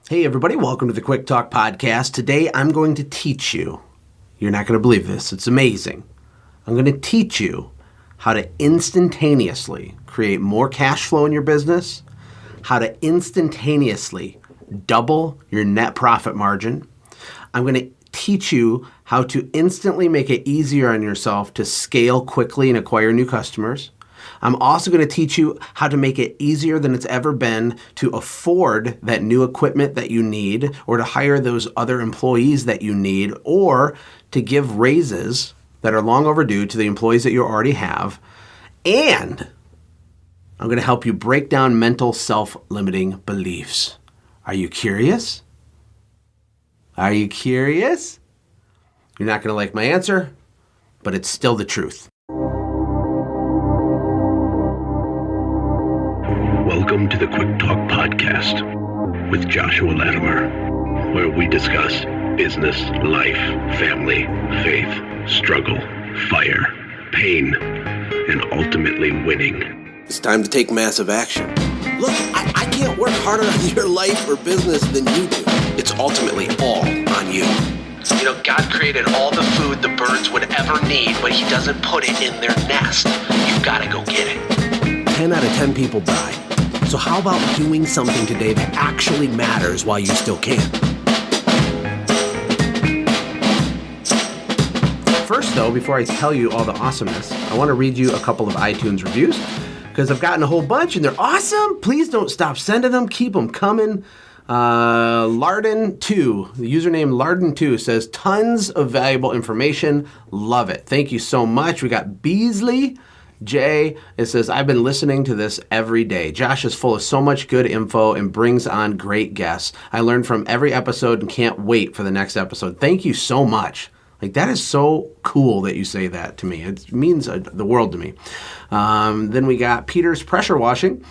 Hey everybody, welcome to the Quick Talk Podcast. Today I'm going to teach you, you're not going to believe this, it's amazing. I'm going to teach you how to instantaneously create more cash flow in your business, how to instantaneously double your net profit margin. I'm going to teach you how to instantly make it easier on yourself to scale quickly and acquire new customers. I'm also going to teach you how to make it easier than it's ever been to afford that new equipment that you need, or to hire those other employees that you need, or to give raises that are long overdue to the employees that you already have. And I'm going to help you break down mental self-limiting beliefs. Are you curious? Are you curious? You're not going to like my answer, but it's still the truth. Welcome to the Quick Talk Podcast with Joshua Latimer, where we discuss business, life, family, faith, struggle, fire, pain, and ultimately winning. It's time to take massive action. Look, I can't work harder on your life or business than you do. It's ultimately all on you. You know, God created all the food the birds would ever need, but He doesn't put it in their nest. You've got to go get it. 10 out of 10 people die. So how about doing something today that actually matters while you still can? First, though, before I tell you all the awesomeness, I want to read you a couple of iTunes reviews because I've gotten a whole bunch and they're awesome. Please don't stop sending them. Keep them coming. Larden2, the username Larden2 says, tons of valuable information. Love it. Thank you so much. We got Beasley Jay, it says, I've been listening to this every day. Josh is full of so much good info and brings on great guests. I learn from every episode and can't wait for the next episode. Thank you so much. Like, that is so cool that you say that to me. It means the world to me. Then we got Peter's Pressure Washing.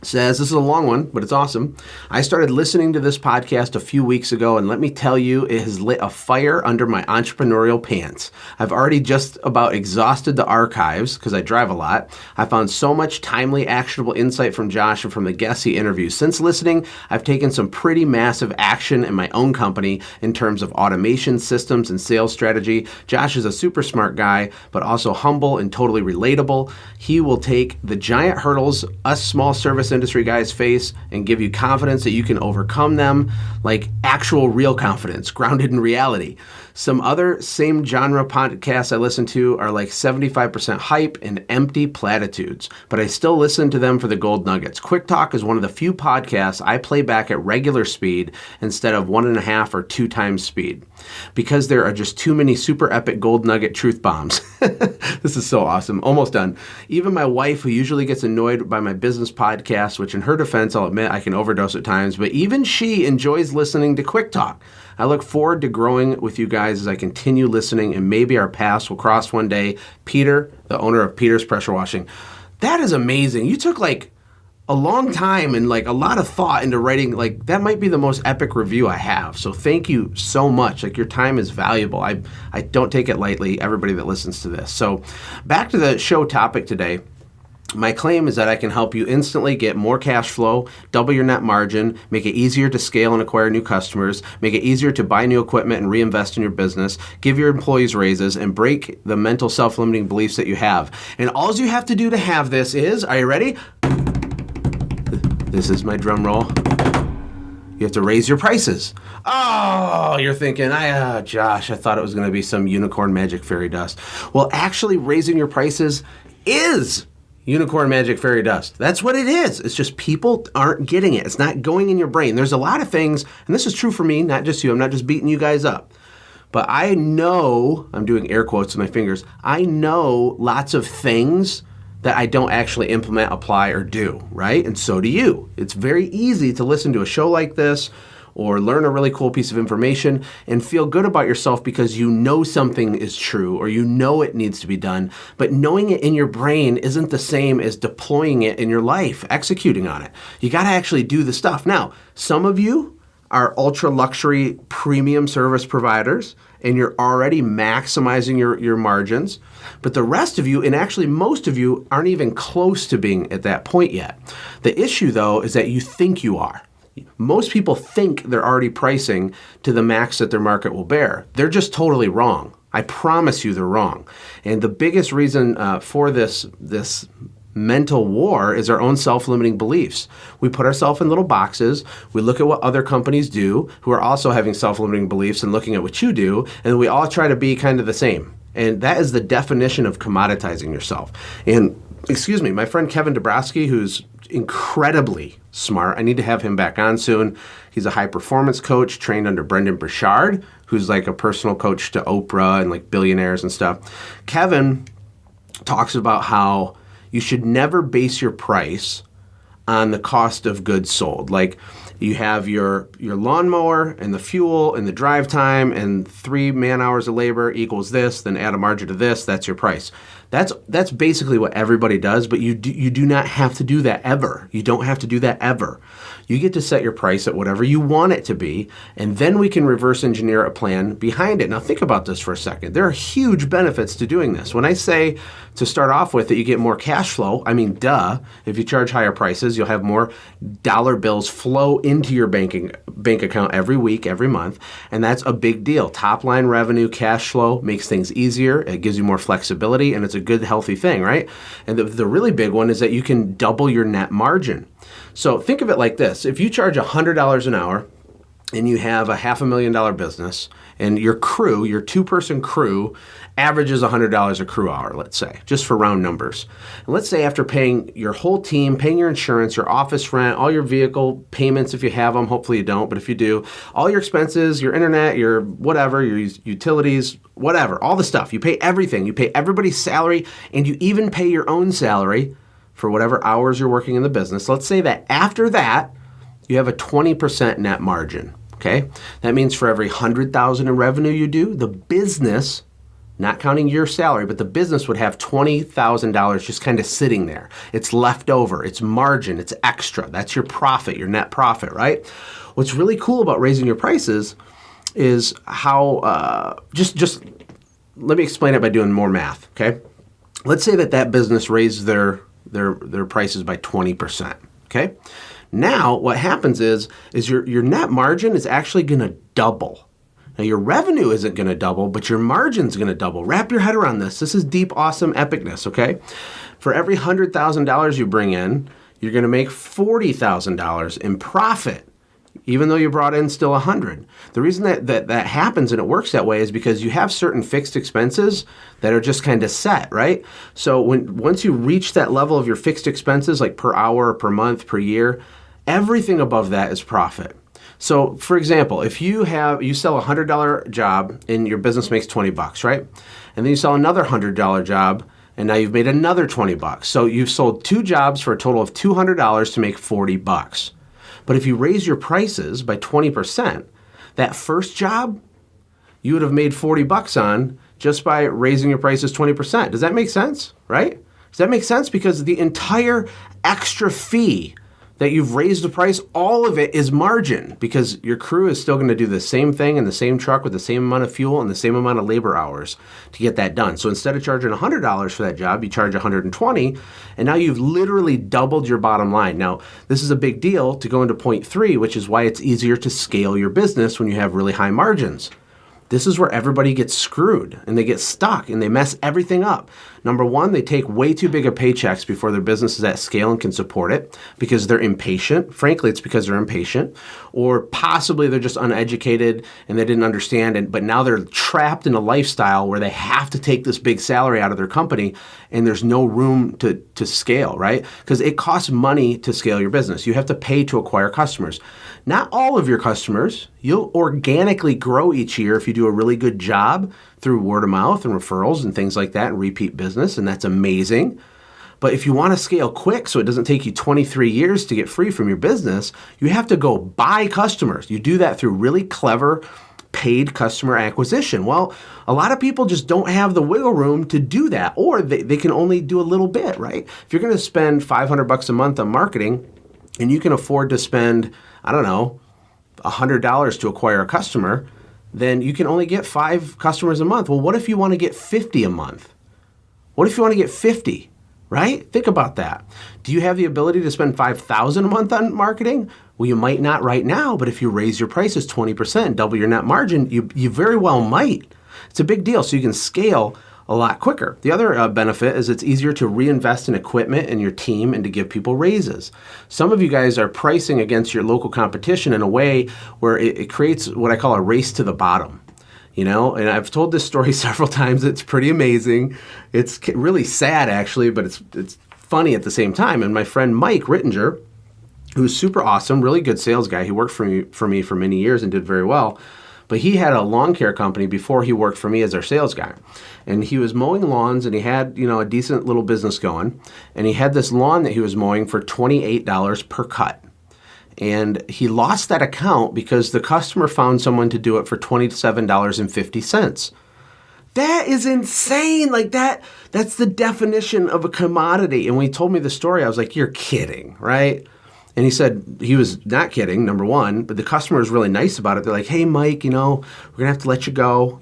Says, this is a long one, but it's awesome. I started listening to this podcast a few weeks ago, and let me tell you, it has lit a fire under my entrepreneurial pants. I've already just about exhausted the archives because I drive a lot. I found so much timely, actionable insight from Josh and from the guests he interviews. Since listening, I've taken some pretty massive action in my own company in terms of automation, systems, and sales strategy. Josh is a super smart guy, but also humble and totally relatable. He will take the giant hurdles us small service industry guys face and give you confidence that you can overcome them, like actual real confidence grounded in reality. Some other same genre podcasts I listen to are like 75% hype and empty platitudes, but I still listen to them for the gold nuggets. Quick Talk is one of the few podcasts I play back at regular speed instead of 1.5 or 2 times speed, because there are just too many super epic gold nugget truth bombs. This is so awesome. Almost done. Even my wife, who usually gets annoyed by my business podcast, which in her defense, I'll admit I can overdose at times, but even she enjoys listening to Quick Talk. I look forward to growing with you guys as I continue listening, and maybe our paths will cross one day. Peter, the owner of Peter's Pressure Washing. That is amazing. You took like a long time and like a lot of thought into writing. Like, that might be the most epic review I have. So thank you so much. Like, your time is valuable. I don't take it lightly, everybody that listens to this. So back to the show topic today. My claim is that I can help you instantly get more cash flow, double your net margin, make it easier to scale and acquire new customers, make it easier to buy new equipment and reinvest in your business, give your employees raises, and break the mental self-limiting beliefs that you have. And all you have to do to have this is, are you ready? This is my drum roll. You have to raise your prices. Oh, you're thinking, Josh, I thought it was going to be some unicorn magic fairy dust. Well, actually raising your prices is unicorn magic fairy dust. That's what it is. It's just people aren't getting it. It's not going in your brain. There's a lot of things, and this is true for me, not just you. I'm not just beating you guys up. But I know, I'm doing air quotes with my fingers, I know lots of things that I don't actually implement, apply, or do, right? And so do you. It's very easy to listen to a show like this or learn a really cool piece of information and feel good about yourself because you know something is true or you know it needs to be done. But knowing it in your brain isn't the same as deploying it in your life, executing on it. You got to actually do the stuff. Now, some of you are ultra luxury premium service providers and you're already maximizing your margins. But the rest of you, and actually most of you, aren't even close to being at that point yet. The issue, though, is that you think you are. Most people think they're already pricing to the max that their market will bear. They're just totally wrong. I promise you they're wrong. And the biggest reason for this mental war is our own self-limiting beliefs. We put ourselves in little boxes. We look at what other companies do who are also having self-limiting beliefs and looking at what you do, and we all try to be kind of the same. And that is the definition of commoditizing yourself. And excuse me, my friend Kevin Dabrowski, who's incredibly smart. I need to have him back on soon. He's a high performance coach trained under Brendan Burchard, who's like a personal coach to Oprah and like billionaires and stuff. Kevin talks about how you should never base your price on the cost of goods sold. Like you have your lawnmower and the fuel and the drive time and 3 man hours of labor equals this, then add a margin to this, that's your price. That's basically what everybody does, but you do not have to do that ever. You don't have to do that ever. You get to set your price at whatever you want it to be, and then we can reverse engineer a plan behind it. Now think about this for a second. There are huge benefits to doing this. When I say to start off with that you get more cash flow, I mean, duh. If you charge higher prices, you'll have more dollar bills flow into your bank account every week, every month, and that's a big deal. Top line revenue, cash flow makes things easier. It gives you more flexibility, and it's a good, healthy thing, right? And the really big one is that you can double your net margin. So think of it like this. If you charge $100 an hour and you have a $500,000 business and your crew, your 2-person crew, averages $100 a crew hour, let's say, just for round numbers. And let's say after paying your whole team, paying your insurance, your office rent, all your vehicle payments if you have them, hopefully you don't, but if you do, all your expenses, your internet, your whatever, your utilities, whatever, all the stuff, you pay everything. You pay everybody's salary, and you even pay your own salary for whatever hours you're working in the business. Let's say that after that, you have a 20% net margin, okay? That means for every $100,000 in revenue you do, the business, not counting your salary, but the business would have $20,000 just kind of sitting there. It's left over, it's margin, it's extra. That's your profit, your net profit, right? What's really cool about raising your prices is how, just let me explain it by doing more math, okay? Let's say that business raised their prices by 20%, okay? Now, what happens is your net margin is actually going to double. Now, your revenue isn't going to double, but your margin's going to double. Wrap your head around this. This is deep, awesome epicness, okay? For every $100,000 you bring in, you're going to make $40,000 in profit, even though you brought in still 100. The reason that happens and it works that way is because you have certain fixed expenses that are just kind of set, right? So once you reach that level of your fixed expenses, like per hour, per month, per year, everything above that is profit. So for example, if you sell a $100 job and your business makes $20, right? And then you sell another $100 job and now you've made another $20. So you've sold 2 jobs for a total of $200 to make $40. But if you raise your prices by 20%, that first job you would have made $40 on just by raising your prices 20%. Does that make sense, right? Does that make sense? Because the entire extra fee that you've raised the price, all of it is margin because your crew is still going to do the same thing in the same truck with the same amount of fuel and the same amount of labor hours to get that done. So instead of charging $100 for that job, you charge $120, and now you've literally doubled your bottom line. Now, this is a big deal to go into point 3, which is why it's easier to scale your business when you have really high margins. This is where everybody gets screwed and they get stuck and they mess everything up. Number one, they take way too big of paychecks before their business is at scale and can support it because they're impatient. Frankly, it's because they're impatient, or possibly they're just uneducated and they didn't understand. But now they're trapped in a lifestyle where they have to take this big salary out of their company and there's no room to scale, right? Because it costs money to scale your business. You have to pay to acquire customers. Not all of your customers. You'll organically grow each year if you do a really good job through word of mouth and referrals and things like that and repeat business, and that's amazing. But if you want to scale quick so it doesn't take you 23 years to get free from your business, you have to go buy customers. You do that through really clever paid customer acquisition. Well, a lot of people just don't have the wiggle room to do that, or they can only do a little bit, right? If you're going to spend $500 a month on marketing and you can afford to spend, I don't know, $100 to acquire a customer, then you can only get 5 customers a month. Well, what if you want to get 50 a month? What if you want to get 50? right? Think about that. Do you have the ability to spend $5,000 a month on marketing? Well, you might not right now, but if you raise your prices 20%, double your net margin, you very well might. It's a big deal, so you can scale a lot quicker. The other benefit is it's easier to reinvest in equipment and your team and to give people raises. Some of you guys are pricing against your local competition in a way where it creates what I call a race to the bottom. And I've told this story several times. It's pretty amazing. It's really sad, actually, but it's funny at the same time. And my friend Mike Rittinger, who's super awesome, really good sales guy, he worked for me for many years and did very well. But he had a lawn care company before he worked for me as our sales guy. And he was mowing lawns, and he had, a decent little business going. And he had this lawn that he was mowing for $28 per cut. And he lost that account because the customer found someone to do it for $27.50. That is insane. Like that's the definition of a commodity. And when he told me the story, I was like, you're kidding, right? And he said he was not kidding, number one, but the customer was really nice about it. They're like, hey, Mike, we're going to have to let you go.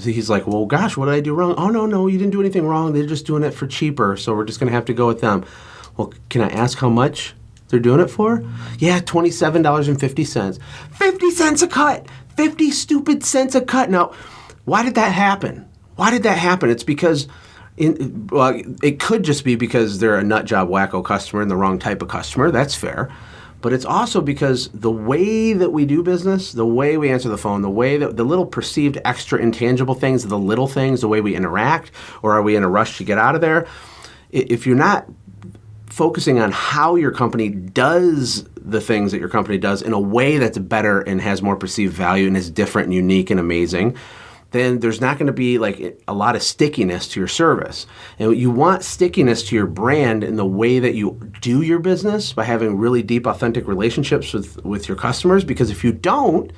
He's like, well, gosh, what did I do wrong? Oh, no, you didn't do anything wrong. They're just doing it for cheaper, so we're just going to have to go with them. Well, can I ask how much they're doing it for? Yeah, $27.50. 50 cents a cut. 50 stupid cents a cut. Now, why did that happen? It's because it could just be because they're a nut job wacko customer and the wrong type of customer. That's fair. But it's also because the way that we do business, the way we answer the phone, the way that the little perceived extra intangible things, the little things, the way we interact, or are we in a rush to get out of there? If you're not focusing on how your company does the things that your company does in a way that's better and has more perceived value and is different and unique and amazing, then there's not going to be like a lot of stickiness to your service. And you want stickiness to your brand in the way that you do your business by having really deep, authentic relationships with your customers. Because if you don't,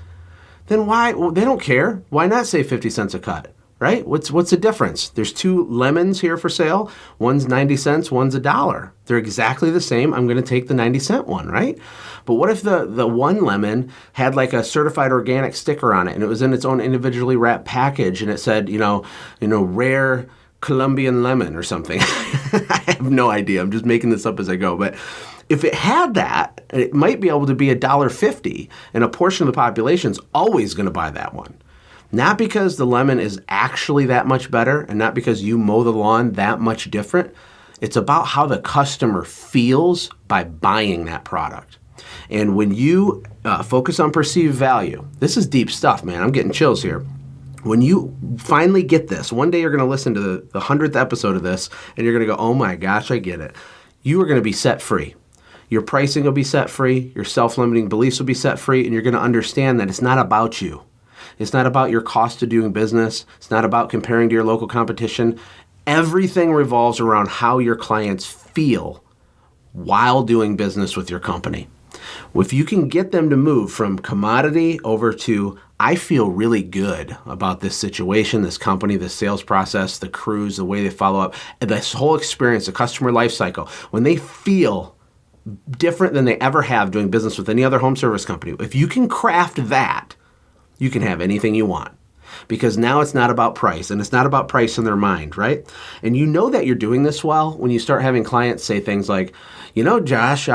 then why? Well, they don't care. Why not say 50 cents a cut, right? What's the difference? There's two lemons here for sale. One's 90 cents, one's $1. They're exactly the same. I'm going to take the 90-cent one, right? But what if the one lemon had like a certified organic sticker on it and it was in its own individually wrapped package and it said, rare Colombian lemon or something? I have no idea. I'm just making this up as I go. But if it had that, it might be able to be $1.50, and a portion of the population is always going to buy that one. Not because the lemon is actually that much better and not because you mow the lawn that much different. It's about how the customer feels by buying that product. And when you focus on perceived value, this is deep stuff, man. I'm getting chills here. When you finally get this, one day you're going to listen to the 100th episode of this, and you're going to go, oh my gosh, I get it. You are going to be set free. Your pricing will be set free. Your self-limiting beliefs will be set free. And you're going to understand that it's not about you. It's not about your cost of doing business. It's not about comparing to your local competition. Everything revolves around how your clients feel while doing business with your company. If you can get them to move from commodity over to, I feel really good about this situation, this company, this sales process, the crews, the way they follow up, and this whole experience, the customer life cycle, when they feel different than they ever have doing business with any other home service company, if you can craft that, you can have anything you want. Because now it's not about price, and it's not about price in their mind, right? And you know that you're doing this well when you start having clients say things like, Josh,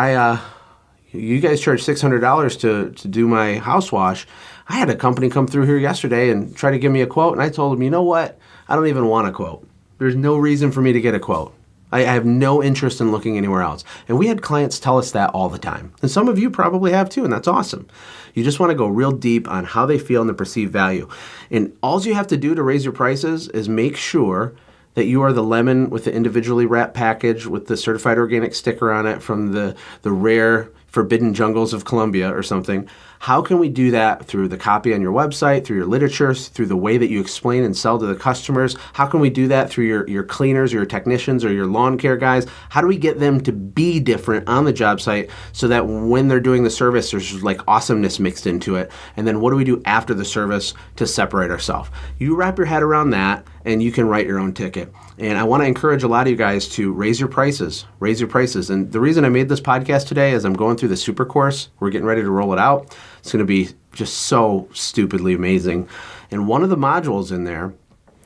you guys charge $600 to do my house wash. I had a company come through here yesterday and try to give me a quote, and I told them, you know what? I don't even want a quote. There's no reason for me to get a quote. I have no interest in looking anywhere else. And we had clients tell us that all the time. And some of you probably have too, and that's awesome. You just want to go real deep on how they feel and the perceived value. And all you have to do to raise your prices is make sure that you are the lemon with the individually wrapped package with the certified organic sticker on it from the rare forbidden jungles of Colombia or something. How can we do that through the copy on your website, through your literature, through the way that you explain and sell to the customers? How can we do that through your cleaners or your technicians or your lawn care guys? How do we get them to be different on the job site so that when they're doing the service, there's like awesomeness mixed into it? And then what do we do after the service to separate ourselves? You wrap your head around that and you can write your own ticket. And I want to encourage a lot of you guys to raise your prices. And the reason I made this podcast today is I'm going through the super course. We're getting ready to roll it out. It's going to be just so stupidly amazing. And one of the modules in there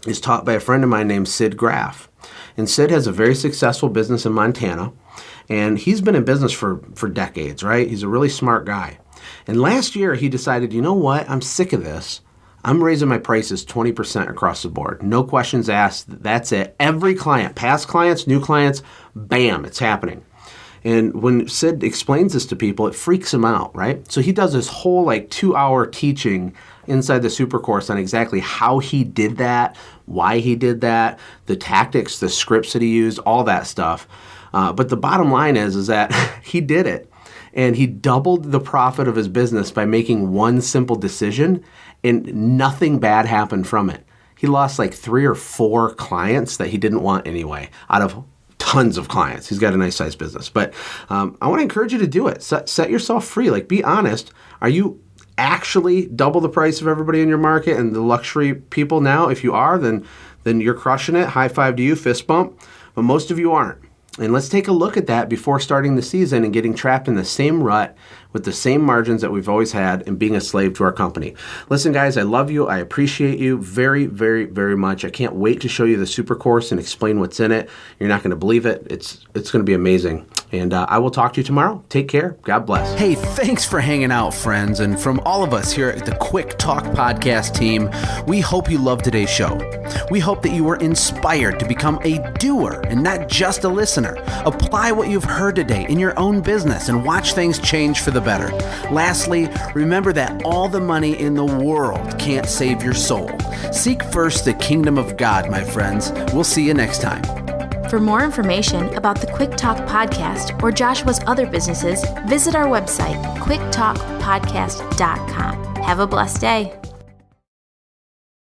is taught by a friend of mine named Sid Graff. And Sid has a very successful business in Montana, and he's been in business for decades, right? He's a really smart guy. And last year he decided, you know what? I'm sick of this. I'm raising my prices 20% across the board. No questions asked. That's it. Every client, past clients, new clients, bam, it's happening. And when Sid explains this to people, it freaks them out, right? So he does this whole 2-hour teaching inside the super course on exactly how he did that, why he did that, the tactics, the scripts that he used, all that stuff. But the bottom line is that he did it. And he doubled the profit of his business by making one simple decision, and nothing bad happened from it. He lost 3 or 4 clients that he didn't want anyway, out of tons of clients. He's got a nice sized business. But I want to encourage you to do it. Set yourself free. Be honest. Are you actually double the price of everybody in your market and the luxury people now? If you are, then you're crushing it. High five to you, fist bump. But most of you aren't. And let's take a look at that before starting the season and getting trapped in the same rut with the same margins that we've always had and being a slave to our company. Listen, guys, I love you. I appreciate you very, very, very much. I can't wait to show you the super course and explain what's in it. You're not going to believe it. It's going to be amazing. And I will talk to you tomorrow. Take care. God bless. Hey, thanks for hanging out, friends. And from all of us here at the Quick Talk Podcast team, we hope you loved today's show. We hope that you were inspired to become a doer and not just a listener. Apply what you've heard today in your own business and watch things change for the better. Lastly, remember that all the money in the world can't save your soul. Seek first the kingdom of God, my friends. We'll see you next time. For more information about the Quick Talk Podcast or Joshua's other businesses, visit our website, quicktalkpodcast.com. Have a blessed day.